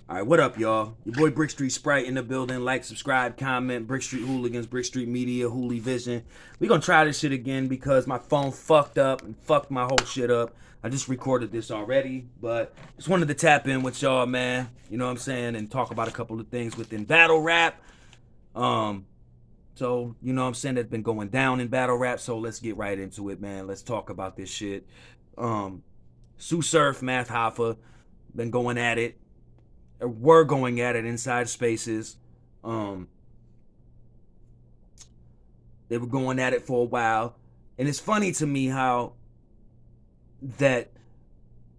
All right, what up, y'all? Your boy Brick Street Sprite in the building. Like, subscribe, comment. Brick Street Hooligans, Brick Street Media, Hooli Vision. We gonna try this shit again because my phone fucked up and fucked my whole shit up. I just recorded this already, but just wanted to tap in with y'all, man. You know what I'm saying, and talk about a couple of things within battle rap. Um, so you know what I'm saying, that's been going down in battle rap. So let's get right into it, man. Let's talk about this shit. Um, Sue Surf, Math Hoffa, been going at it. Were going at it inside spaces. Um, they were going at it for a while, and it's funny to me how that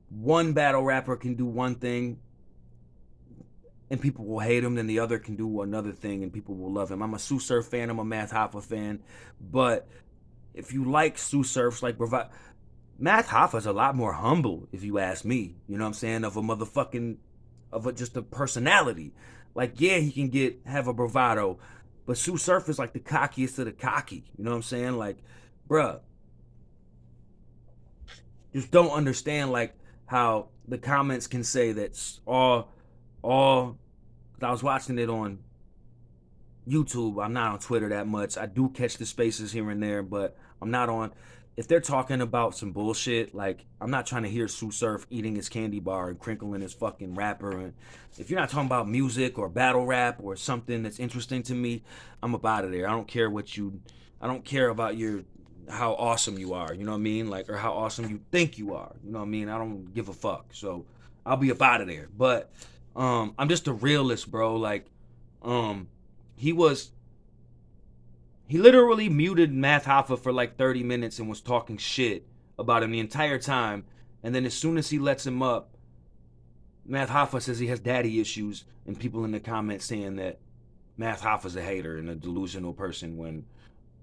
one battle rapper can do one thing and people will hate him, then the other can do another thing and people will love him. I'm a Sue Surf fan, I'm a Math Hoffa fan, but if you like Sue Surf's like provide, Math Hoffa's a lot more humble, if you ask me. You know what I'm saying? Of a motherfucking, just a personality. Like, yeah, he can have a bravado, but Sue Surf is like the cockiest of the cocky. You know what I'm saying? Like, bruh, just don't understand like how the comments can say that all. I was watching it on YouTube. I'm not on Twitter that much. I do catch the spaces here and there, but I'm not on. If they're talking about some bullshit, like I'm not trying to hear Sue Surf eating his candy bar and crinkling his fucking wrapper. And if you're not talking about music or battle rap or something that's interesting to me, I'm up out of there. I don't care what you. I don't care about how awesome you are. You know what I mean? Like, or how awesome you think you are. You know what I mean? I don't give a fuck. So I'll be up out of there. But I'm just a realist, bro. Like, um, he was he literally muted Math Hoffa for like 30 minutes and was talking shit about him the entire time. And then as soon as he lets him up, Math Hoffa says he has daddy issues, and people in the comments saying that Math Hoffa's a hater and a delusional person when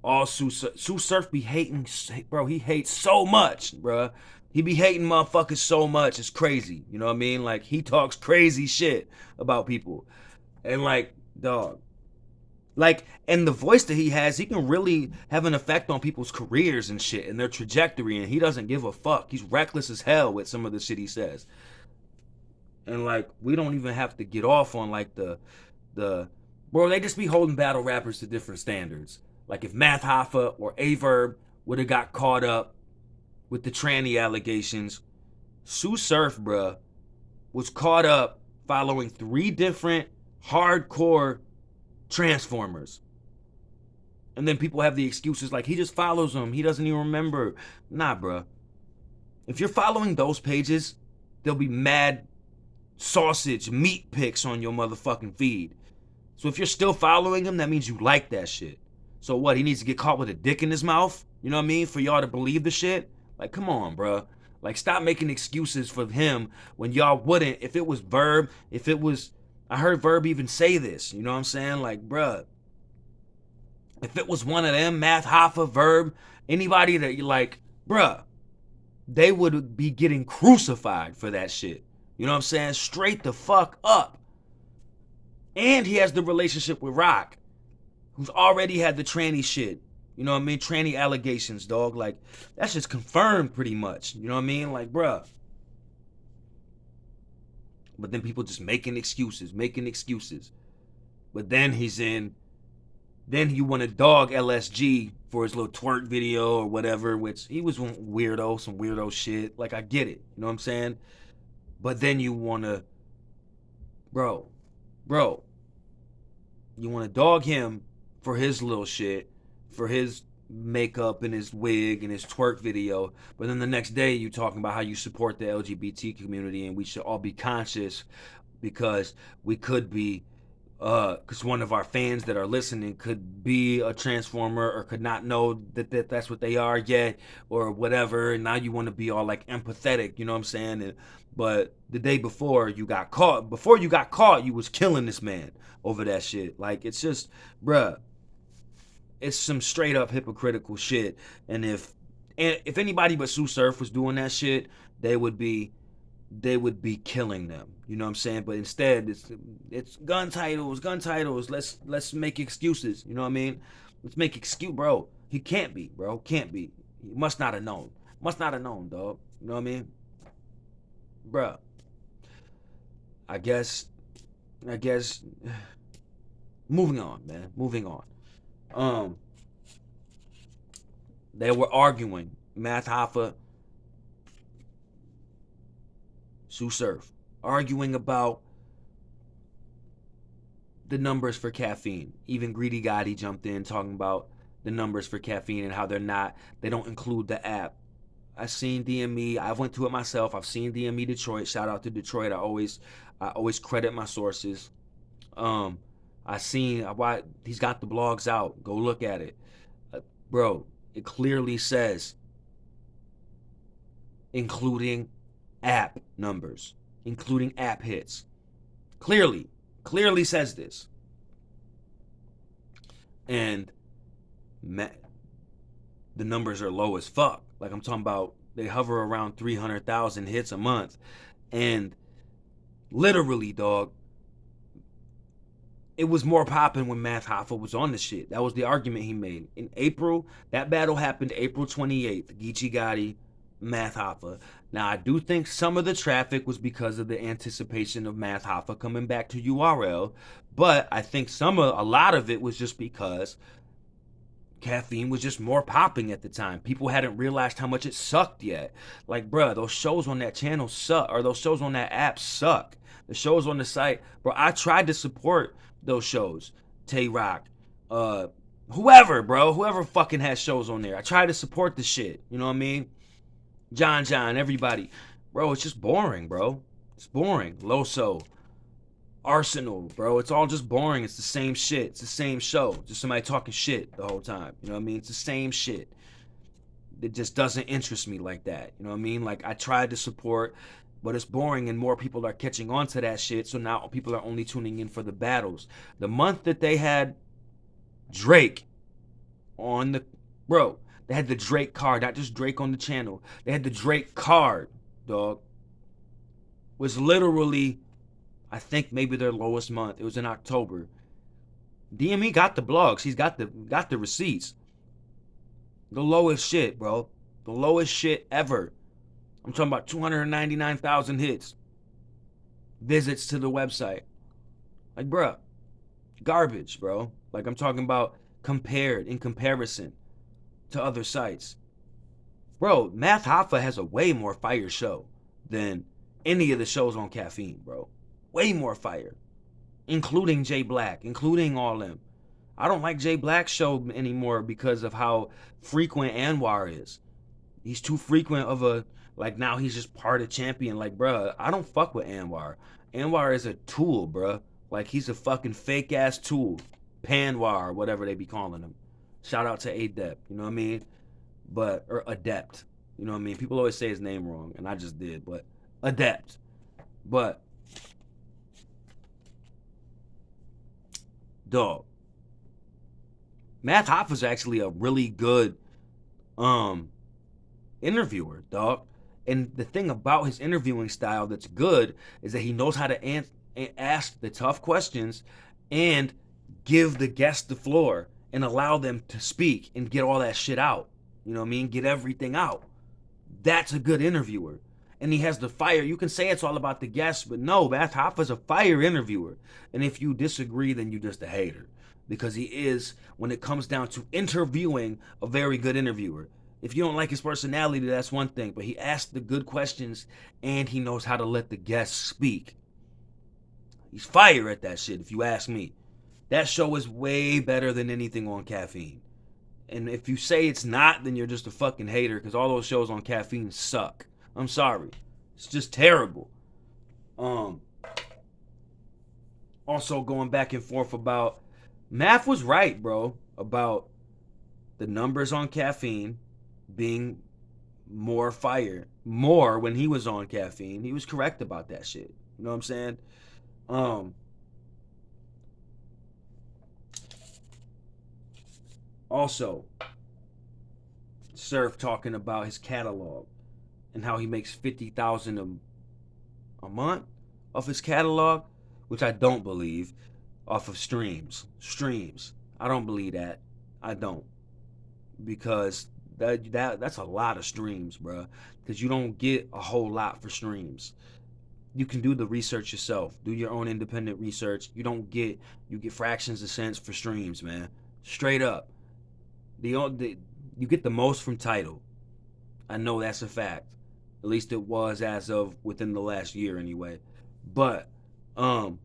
all Sue Surf be hating, bro. He hates so much, bro. He be hating motherfuckers so much. It's crazy. You know what I mean? Like, he talks crazy shit about people. And like, dog, like, and the voice that he has, he can really have an effect on people's careers and shit and their trajectory, and he doesn't give a fuck. He's reckless as hell with some of the shit he says. And like, we don't even have to get off on like the bro, they just be holding battle rappers to different standards. Like, if Math Hoffa or Averb would have got caught up with the tranny allegations, Sue Surf, bruh, was caught up following 3 different hardcore Transformers. And then people have the excuses like, he just follows them, he doesn't even remember. Nah, bruh. If you're following those pages, there'll be mad sausage meat pics on your motherfucking feed. So if you're still following him, that means you like that shit. So what, he needs to get caught with a dick in his mouth? You know what I mean? For y'all to believe the shit? Like, come on, bruh. Like, stop making excuses for him when y'all wouldn't. If it was Verb, if it was, I heard Verb even say this. You know what I'm saying? Like, bruh, if it was one of them, Math Hoffa, Verb, anybody that you like, bruh, they would be getting crucified for that shit. You know what I'm saying? Straight the fuck up. And he has the relationship with Rock, who's already had the tranny shit. You know what I mean? Tranny allegations, dog. Like, that's just confirmed pretty much. You know what I mean? Like, bruh. But then people just making excuses, making excuses. But then then you want to dog LSG for his little twerk video or whatever, which he was weirdo, some weirdo shit. Like, I get it. You know what I'm saying? But then you want to, bro, bro, you want to dog him for his little shit, for his makeup and his wig and his twerk video, but then the next day you talking about how you support the LGBT community and we should all be conscious because we could be because one of our fans that are listening could be a transformer or could not know that's what they are yet or whatever, and now you want to be all like empathetic, you know what I'm saying? But the day before you got caught, you was killing this man over that shit. Like, it's just, bruh, it's some straight up hypocritical shit. And if anybody but Sue Surf was doing that shit, they would be killing them. You know what I'm saying? But instead, it's gun titles. Let's make excuses. You know what I mean? Let's make excuse, bro. He can't be, bro. Can't be. He must not have known. Must not have known, dog. You know what I mean? Bruh. I guess I guess moving on, man. Moving on. Um, they were arguing. Math Hoffa, Sue Surf, arguing about the numbers for caffeine. Even Greedy Gotti jumped in talking about the numbers for caffeine and how they don't include the app. I've seen DME. I went to it myself. I've seen DME Detroit. Shout out to Detroit. I always credit my sources. Um, I seen why he's got the blogs out. Go look at it, bro. It clearly says including app numbers, including app hits. Clearly says this. And the numbers are low as fuck. Like I'm talking about, they hover around 300,000 hits a month, and literally, dog, it was more popping when Math Hoffa was on the shit. That was the argument he made. In April, that battle happened April 28th. Geechee Gotti, Math Hoffa. Now, I do think some of the traffic was because of the anticipation of Math Hoffa coming back to URL, but I think a lot of it was just because caffeine was just more popping at the time. People hadn't realized how much it sucked yet. Like, bruh, those shows on that channel suck, or those shows on that app suck. The shows on the site, bro, I tried to support those shows. Tay Rock, whoever fucking has shows on there. I tried to support the shit. You know what I mean? John, everybody. Bro, it's just boring, bro. It's boring. Loso, Arsenal, bro. It's all just boring. It's the same shit. It's the same show. Just somebody talking shit the whole time. You know what I mean? It's the same shit. It just doesn't interest me like that. You know what I mean? Like, I tried to support, but it's boring and more people are catching on to that shit. So now people are only tuning in for the battles. The month that they had Drake on the, bro, they had the Drake card, not just Drake on the channel. They had the Drake card, dog. Was literally, I think, maybe their lowest month. It was in October. DME got the blogs. He's got the receipts. The lowest shit, bro. The lowest shit ever. I'm talking about 299,000 hits. Visits to the website. Like, bruh, garbage, bro. Like, I'm talking about in comparison to other sites. Bro, Math Hoffa has a way more fire show than any of the shows on Caffeine, bro. Way more fire. Including Jay Black, including all them. I don't like Jay Black's show anymore because of how frequent Anwar is. He's too frequent of a, like, now he's just part of Champion. Like, bruh, I don't fuck with Anwar. Anwar is a tool, bruh. Like, he's a fucking fake ass tool. Panwar, whatever they be calling him. Shout out to Adept, you know what I mean? Or Adept, you know what I mean? People always say his name wrong, and I just did, but Adept. But, dog, Math Hoffa's actually a really good interviewer, dog. And the thing about his interviewing style that's good is that he knows how to ask the tough questions and give the guest the floor and allow them to speak and get all that shit out. You know what I mean? Get everything out. That's a good interviewer. And he has the fire. You can say it's all about the guest, but no, Math Hoffa's a fire interviewer. And if you disagree, then you're just a hater. Because he is, when it comes down to interviewing, a very good interviewer. If you don't like his personality, that's one thing. But he asks the good questions and he knows how to let the guests speak. He's fire at that shit, if you ask me. That show is way better than anything on Caffeine. And if you say it's not, then you're just a fucking hater because all those shows on Caffeine suck. I'm sorry. It's just terrible. Also going back and forth about, Math was right, bro, about the numbers on Caffeine being more fire. More when he was on Caffeine. He was correct about that shit. You know what I'm saying? Also, Surf talking about his catalog and how he makes 50,000 a month off his catalog, which I don't believe, off of streams. I don't believe that. I don't, because that's a lot of streams, bro. Because you don't get a whole lot for streams. you can do the research yourself. Do your own independent research. You get fractions of cents for streams, man. Straight up. The you get the most from title. I know that's a fact. At least it was as of within the last year anyway. But um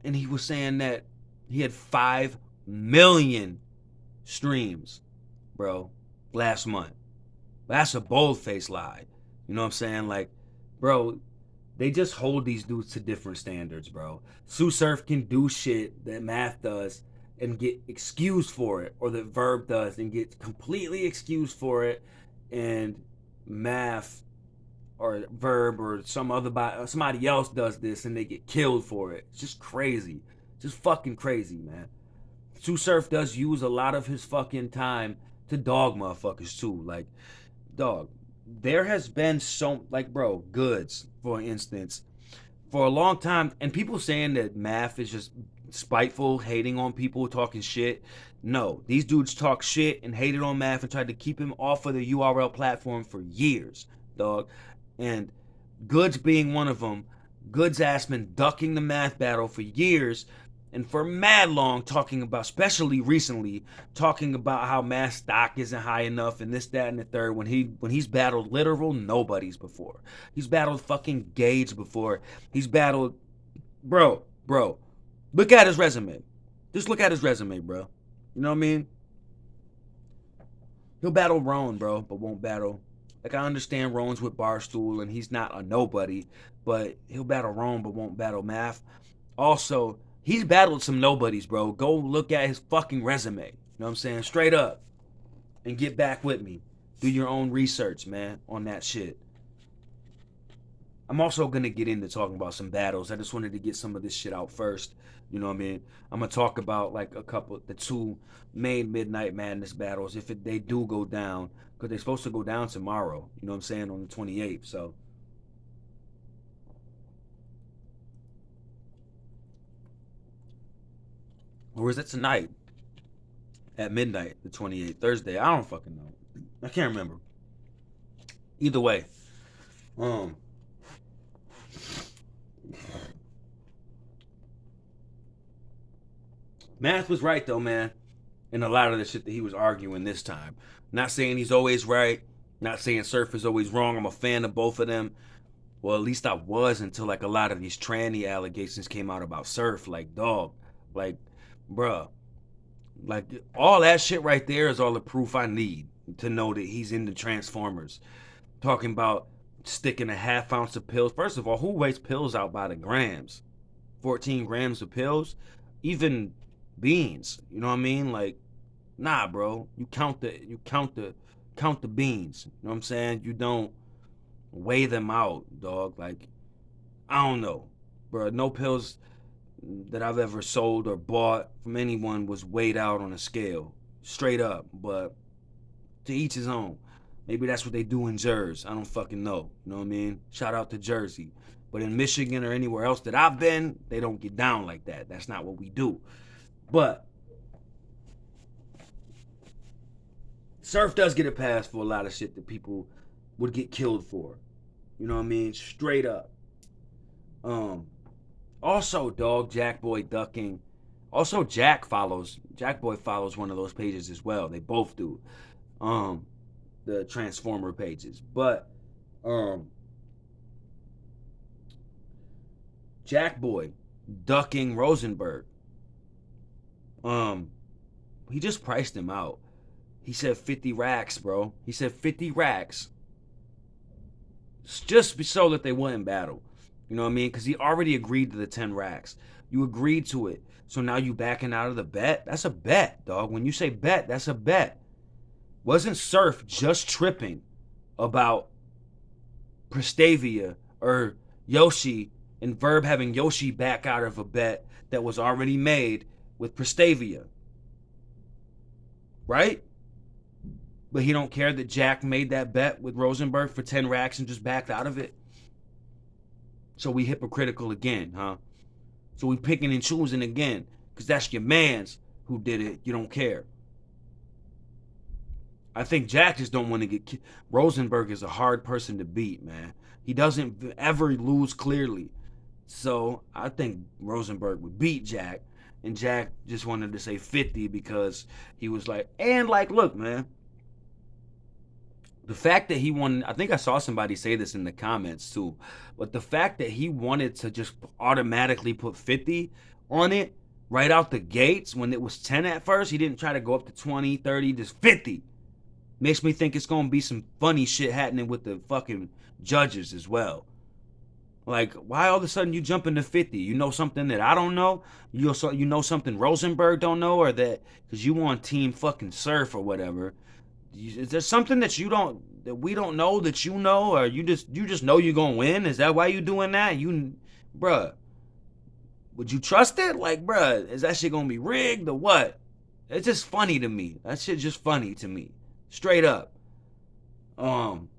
and he was saying that he had 5 million streams, bro, last month. That's a bold faced lie. You know what I'm saying? Like, bro, they just hold these dudes to different standards, bro. Sue Surf can do shit that Math does and get excused for it, or that Verb does and get completely excused for it, and Math or Verb or somebody else does this and they get killed for it. It's just crazy, just fucking crazy, man. Sue Surf does use a lot of his fucking time to dog motherfuckers too. Like, dog, there has been so, like, bro, Goods, for instance, for a long time, and people saying that Math is just spiteful, hating on people, talking shit. No, these dudes talk shit and hated on Math and tried to keep him off of the URL platform for years, dog. And Goods being one of them, Goods ass been ducking the Math battle for years and for mad long, talking about, especially recently, talking about how Math stock isn't high enough and this, that, and the third. When he's battled literal nobodies before, he's battled fucking Gage before. He's battled, bro. Look at his resume. Just look at his resume, bro. You know what I mean? He'll battle Roan, bro, but won't battle. Like, I understand Roan's with Barstool and he's not a nobody, but he'll battle Roan but won't battle Math. Also, he's battled some nobodies, bro. Go look at his fucking resume. You know what I'm saying? Straight up. And get back with me. Do your own research, man, on that shit. I'm also going to get into talking about some battles. I just wanted to get some of this shit out first. You know what I mean? I'm going to talk about, like, the 2 main Midnight Madness battles if they do go down. Because they're supposed to go down tomorrow. You know what I'm saying? On the 28th. So, or is it tonight? At midnight, the 28th, Thursday. I don't fucking know. I can't remember. Either way. Um, Math was right, though, man. In a lot of the shit that he was arguing this time. Not saying he's always right. Not saying Surf is always wrong. I'm a fan of both of them. Well, at least I was until, like, a lot of these tranny allegations came out about Surf. Like, dog. Like, bruh. Like, all that shit right there is all the proof I need to know that he's into Transformers. Talking about sticking a half ounce of pills. First of all, who weighs pills out by the grams? 14 grams of pills? Even beans. You know what I mean? Like, nah, bro. You count the beans. You know what I'm saying? You don't weigh them out, dog. Like, I don't know, bro. No pills that I've ever sold or bought from anyone was weighed out on a scale, straight up. But to each his own. Maybe that's what they do in Jersey. I don't fucking know. You know what I mean? Shout out to Jersey. But in Michigan or anywhere else that I've been, they don't get down like that. That's not what we do. But Surf does get a pass for a lot of shit that people would get killed for. You know what I mean? Straight up. Um, Also, dog, Jack Boy ducking. Also, Jack Boy follows one of those pages as well. They both do. Um, the Transformer pages. But um Jack Boy ducking Rosenberg. Um, he just priced him out. He said 50 racks, bro. He said 50 racks. Just so that they wouldn't battle. You know what I mean? Because he already agreed to the 10 racks. You agreed to it. So now you backing out of the bet? That's a bet, dog. When you say bet, that's a bet. Wasn't Surf just tripping about Prestavia or Yoshi and Verb having Yoshi back out of a bet that was already made with Prestavia? Right? But he don't care that Jack made that bet with Rosenberg for 10 racks and just backed out of it? So we hypocritical again, huh? So we picking and choosing again. Because that's your mans who did it. You don't care. I think Jack just don't want to get. Rosenberg is a hard person to beat, man. He doesn't ever lose clearly. So I think Rosenberg would beat Jack, and Jack just wanted to say 50 because he was like, and like, look, man, the fact that he won, I think I saw somebody say this in the comments too, but the fact that he wanted to just automatically put 50 on it right out the gates when it was 10 at first, he didn't try to go up to 20, 30, just 50. Makes me think it's going to be some funny shit happening with the fucking judges as well. Like, why all of a sudden you jump into 50? You know something that I don't know? You know something Rosenberg don't know? Or that, because you on team fucking surf or whatever. Is there something that you don't, that we don't know that you know? Or you just know you're going to win? Is that why you doing that? Bruh, would you trust it? Like, bruh, is that shit going to be rigged or what? It's just funny to me. That shit just funny to me. Straight up. Um,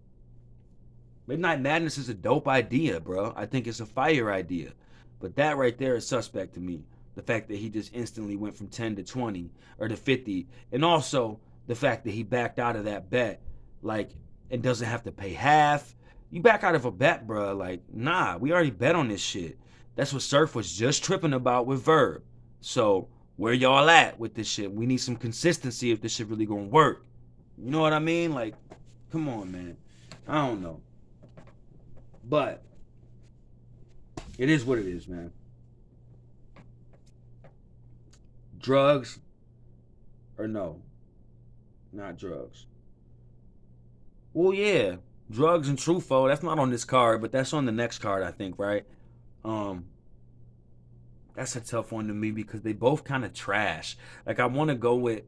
Midnight Madness is a dope idea, bro. I think it's a fire idea. But that right there is suspect to me. The fact that he just instantly went from 10 to 20 or to 50. And also the fact that he backed out of that bet, like, and doesn't have to pay half. You back out of a bet, bro. Like, nah, we already bet on this shit. That's what Surf was just tripping about with Verb. So, where y'all at with this shit? We need some consistency if this shit really gonna work. You know what I mean? Like, come on, man. I don't know. But it is what it is, man. Drugs or no? Not drugs. Well, yeah, drugs and Trufo. That's not on this card, but that's on the next card, I think, right? Um, that's a tough one to me because they both kind of trash. Like I want to go with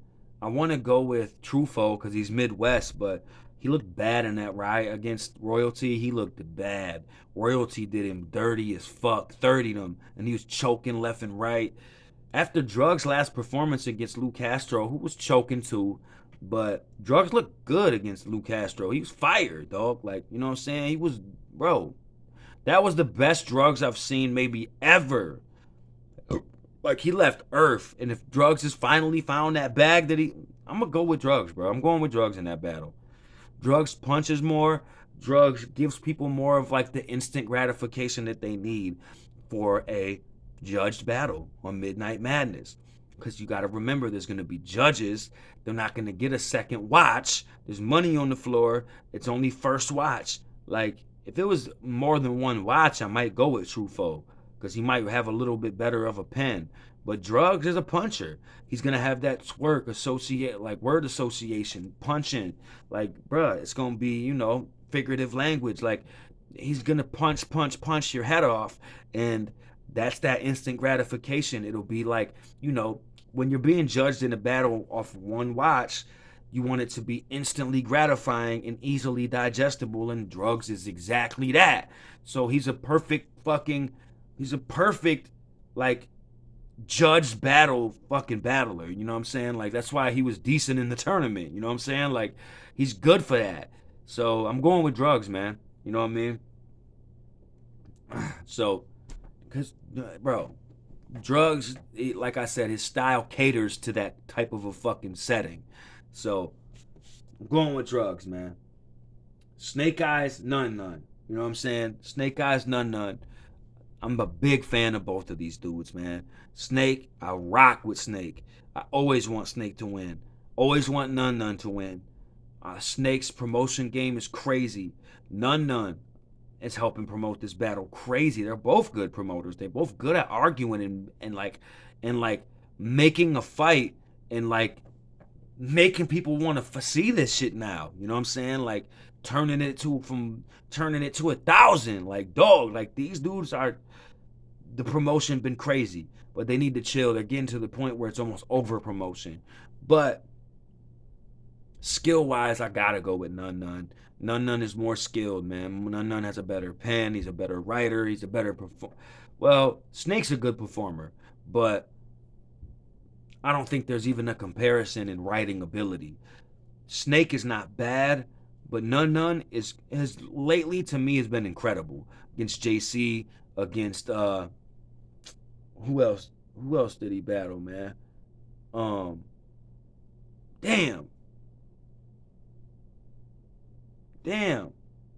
Trufo because he's Midwest, but he looked bad in that riot against Royalty. He looked bad. Royalty did him dirty as fuck, 30'd him, and he was choking left and right. After Drugs' last performance against Lou Castro, who was choking too, but Drugs looked good against Lou Castro. He was fired, dog. Like, you know what I'm saying? He was, bro, that was the best Drugs I've seen maybe ever. Like, he left Earth, and if Drugs has finally found that bag that I'm gonna go with Drugs, bro. I'm going with Drugs in that battle. Drugs punches more. Drugs gives people more of like the instant gratification that they need for a judged battle on Midnight Madness. Because you got to remember, there's going to be judges. They're not going to get a second watch. There's money on the floor. It's only first watch. Like, if it was more than one watch, I might go with Truffaut because he might have a little bit better of a pen. But Drugs is a puncher. He's gonna have that twerk associate, like word association, punching. Like, bruh, it's gonna be, figurative language. Like, he's gonna punch your head off, and that's that instant gratification. It'll be like, when you're being judged in a battle off one watch, you want it to be instantly gratifying and easily digestible, and Drugs is exactly that. So he's a perfect, like, judged battle fucking battler. You know what I'm saying? Like, that's why he was decent in the tournament. You know what I'm saying? Like, he's good for that. So I'm going with Drugs, man. You know what I mean? So, because, bro, Drugs, like I said, his style caters to that type of a fucking setting. So, I'm going with Drugs, man. Snake Eyes, none. You know what I'm saying? Snake Eyes, none. I'm a big fan of both of these dudes, man. Snake, I rock with Snake. I always want Snake to win. Always want none to win. Snake's promotion game is crazy. None is helping promote this battle. Crazy. They're both good promoters. They're both good at arguing and making a fight and like making people want to see this shit now. You know what I'm saying? Like turning it to 1,000. Like, dog, like these dudes are, the promotion been crazy, but they need to chill. They're getting to the point where it's almost over promotion. But skill wise, I gotta go with None. None is more skilled, man. None has a better pen. He's a better writer. He's a better well, Snake's a good performer, but I don't think there's even a comparison in writing ability. Snake is not bad, but None has lately to me has been incredible against JC, against who else? Who else did he battle, man? Damn. Damn.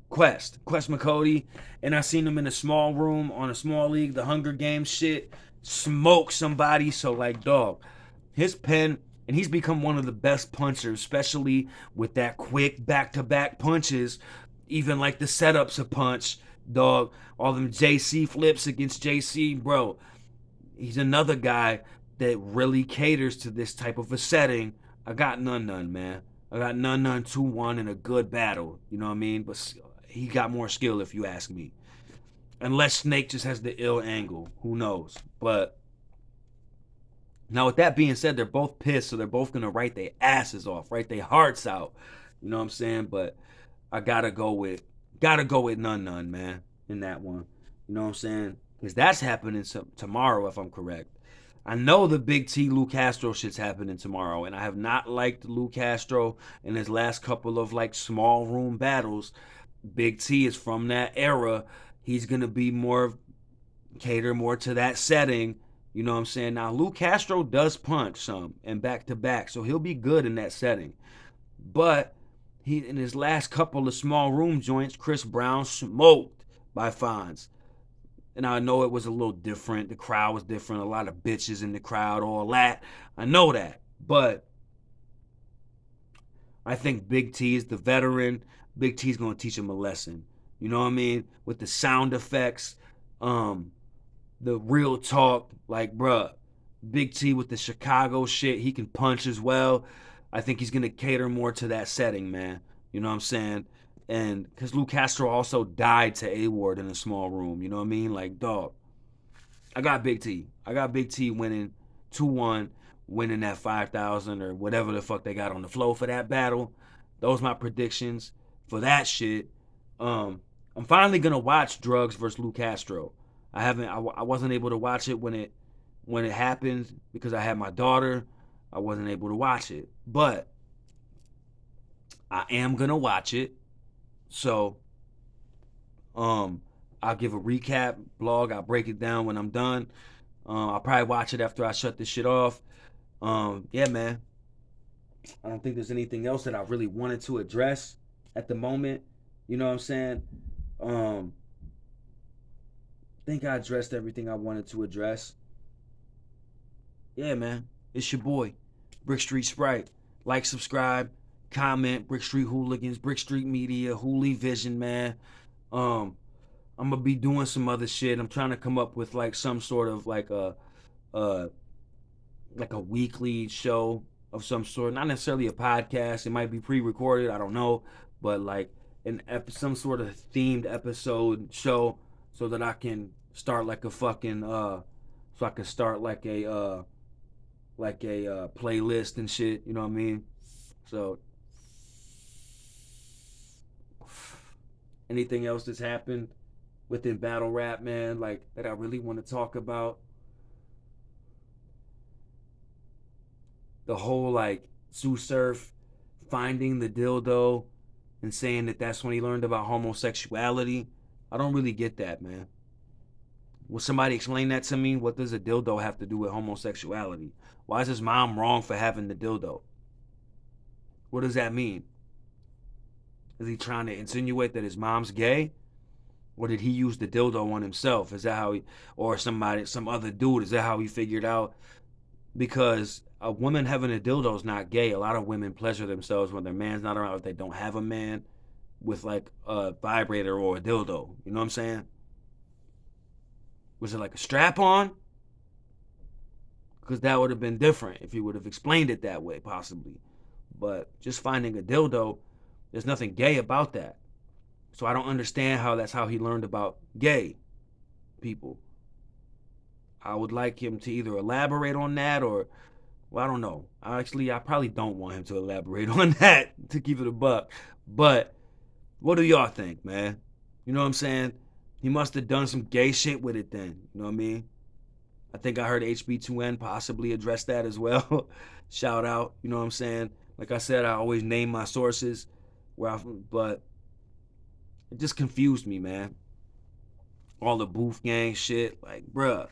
Quest McCody, and I seen him in a small room on a small league, the Hunger Games shit, smoke somebody. So like, dog, his pen, and he's become one of the best punchers, especially with that quick back-to-back punches. Even like the setups of punch, dog. All them JC flips against JC, bro. He's another guy that really caters to this type of a setting. I got none, man. I got none 2-1 in a good battle. You know what I mean? But he got more skill if you ask me. Unless Snake just has the ill angle. Who knows? But now with that being said, they're both pissed, so they're both gonna write their asses off, write their hearts out. You know what I'm saying? But I gotta go with none, man, in that one. You know what I'm saying? Because that's happening tomorrow, if I'm correct. I know the Big T Lou Castro shit's happening tomorrow, and I have not liked Lou Castro in his last couple of like small room battles. Big T is from that era. He's gonna be more cater more to that setting. You know what I'm saying? Now Lou Castro does punch some and back to back, so he'll be good in that setting. But he in his last couple of small room joints, Chris Brown smoked by Fonz. And I know it was a little different. The crowd was different. A lot of bitches in the crowd, all that. I know that. But I think Big T is the veteran. Big T's gonna teach him a lesson. You know what I mean? With the sound effects, um, the real talk, like bruh, Big T with the Chicago shit, he can punch as well. I think he's gonna cater more to that setting, man. You know what I'm saying? And because Lou Castro also died to A Ward in a small room, you know what I mean? Like, dog, I got Big T. I got Big T winning 2-1, winning that 5,000 or whatever the fuck they got on the flow for that battle. Those my predictions for that shit. I'm finally gonna watch Drugs versus Lou Castro. I wasn't able to watch it when it happened because I had my daughter. I wasn't able to watch it, but I am gonna watch it. So um, I'll give a recap blog. I'll break it down when I'm done. I'll probably watch it after I shut this shit off. Yeah, man. I don't think there's anything else that I really wanted to address at the moment. You know what I'm saying? Um, I think I addressed everything I wanted to address. Yeah, man. It's your boy, Brick Street Sprite. Like, subscribe, comment, Brick Street Hooligans, Brick Street Media, Hooli Vision, man. Um, I'm gonna be doing some other shit. I'm trying to come up with like some sort of uh like a weekly show of some sort. Not necessarily a podcast. It might be pre-recorded. I don't know, but like some sort of themed episode show, so that I can start like a fucking so I can start like a playlist and shit. You know what I mean? So anything else that's happened within battle rap, man, like that I really want to talk about? The whole like Sue Surf finding the dildo and saying that that's when he learned about homosexuality. I don't really get that, man. Will somebody explain that to me? What does a dildo have to do with homosexuality? Why is his mom wrong for having the dildo? What does that mean? Is he trying to insinuate that his mom's gay? Or did he use the dildo on himself? Is that how he, or some other dude, is that how he figured out? Because a woman having a dildo is not gay. A lot of women pleasure themselves when their man's not around, if they don't have a man, with like a vibrator or a dildo. You know what I'm saying? Was it like a strap on? Because that would have been different if he would have explained it that way, possibly. But just finding a dildo, there's nothing gay about that. So I don't understand how that's how he learned about gay people. I would like him to either elaborate on that or, well, I don't know. I probably don't want him to elaborate on that, to keep it a buck. But what do y'all think, man? You know what I'm saying? He must have done some gay shit with it then. You know what I mean? I think I heard HB2N possibly address that as well. Shout out. You know what I'm saying? Like I said, I always name my sources. But it just confused me, man. All the booth gang shit. Like, bruh.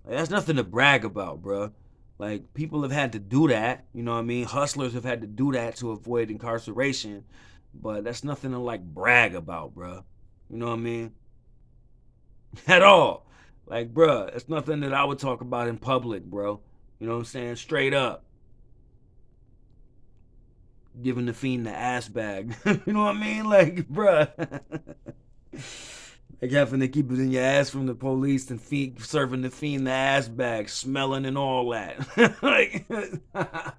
Like, that's nothing to brag about, bruh. Like, people have had to do that. You know what I mean? Hustlers have had to do that to avoid incarceration. but that's nothing to like brag about, bro. You know what I mean? At all. Like, bro, it's nothing that I would talk about in public, bro. You know what I'm saying? Straight up. Giving the fiend the ass bag. You know what I mean? Like, bro. Like having to keep it in your ass from the police and serving the fiend the ass bag, smelling and all that. Like, I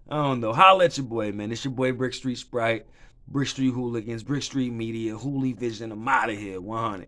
don't know. Holla at your boy, man. It's your boy Brick Street Sprite, Brick Street Hooligans, Brick Street Media, Hooli Vision. I'm out of here. 100.